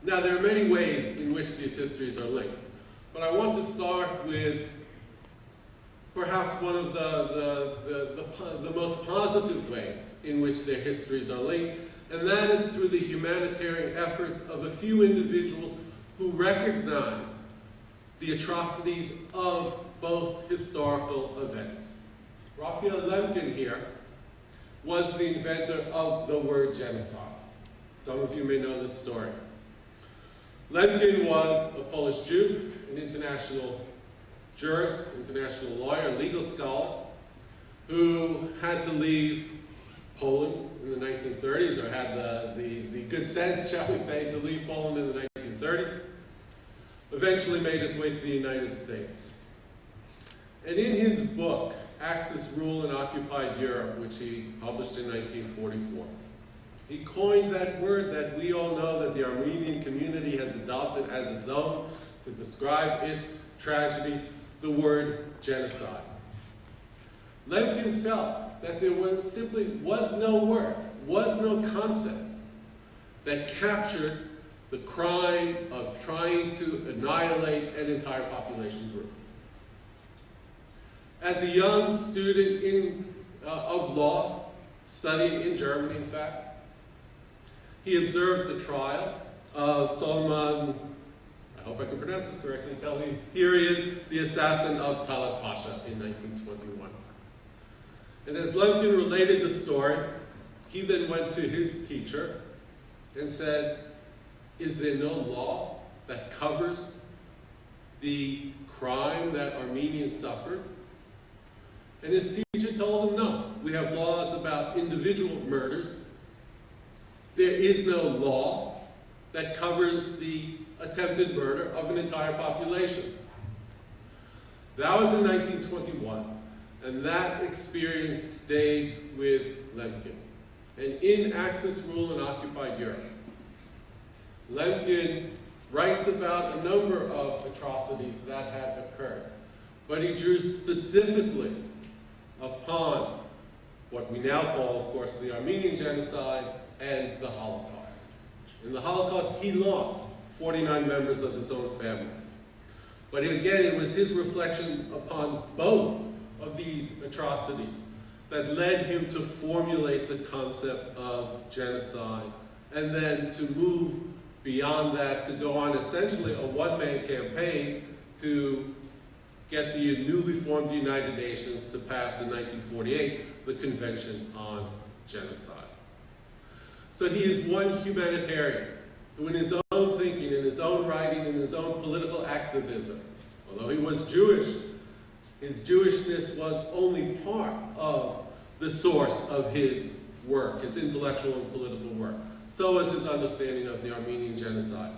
Now, there are many ways in which these histories are linked, but I want to start with perhaps one of the most positive ways in which their histories are linked, and that is through the humanitarian efforts of a few individuals who recognize the atrocities of both historical events. Raphael Lemkin here was the inventor of the word genocide. Some of you may know this story. Lemkin was a Polish Jew, an international jurist, international lawyer, legal scholar, who had to leave Poland in the 1930s, or had the good sense, shall we say, to leave Poland in the 1930s. Eventually made his way to the United States. And in his book, Axis, Rule in Occupied Europe, which he published in 1944, he coined that word that we all know that the Armenian community has adopted as its own to describe its tragedy, the word genocide. Lemkin felt that there simply was no word, was no concept that captured the crime of trying to annihilate an entire population group. As a young student of law, studying in Germany, in fact, he observed the trial of Solomon, I hope I can pronounce this correctly, Talihirian, the assassin of Talat Pasha in 1921. And as Lemkin related the story, he then went to his teacher and said, "Is there no law that covers the crime that Armenians suffered?" And his teacher told him, "No, we have laws about individual murders. There is no law that covers the attempted murder of an entire population." That was in 1921, and that experience stayed with Lemkin. And in Axis, Rule in Occupied Europe, Lemkin writes about a number of atrocities that had occurred, but he drew specifically upon what we now call, of course, the Armenian Genocide and the Holocaust. In the Holocaust, he lost 49 members of his own family. But again, it was his reflection upon both of these atrocities that led him to formulate the concept of genocide, and then to move beyond that to go on essentially a one-man campaign to get the newly formed United Nations to pass in 1948 the Convention on Genocide. So he is one humanitarian who, in his own thinking, in his own writing, in his own political activism, although he was Jewish, his Jewishness was only part of the source of his work, his intellectual and political work. So was his understanding of the Armenian genocide.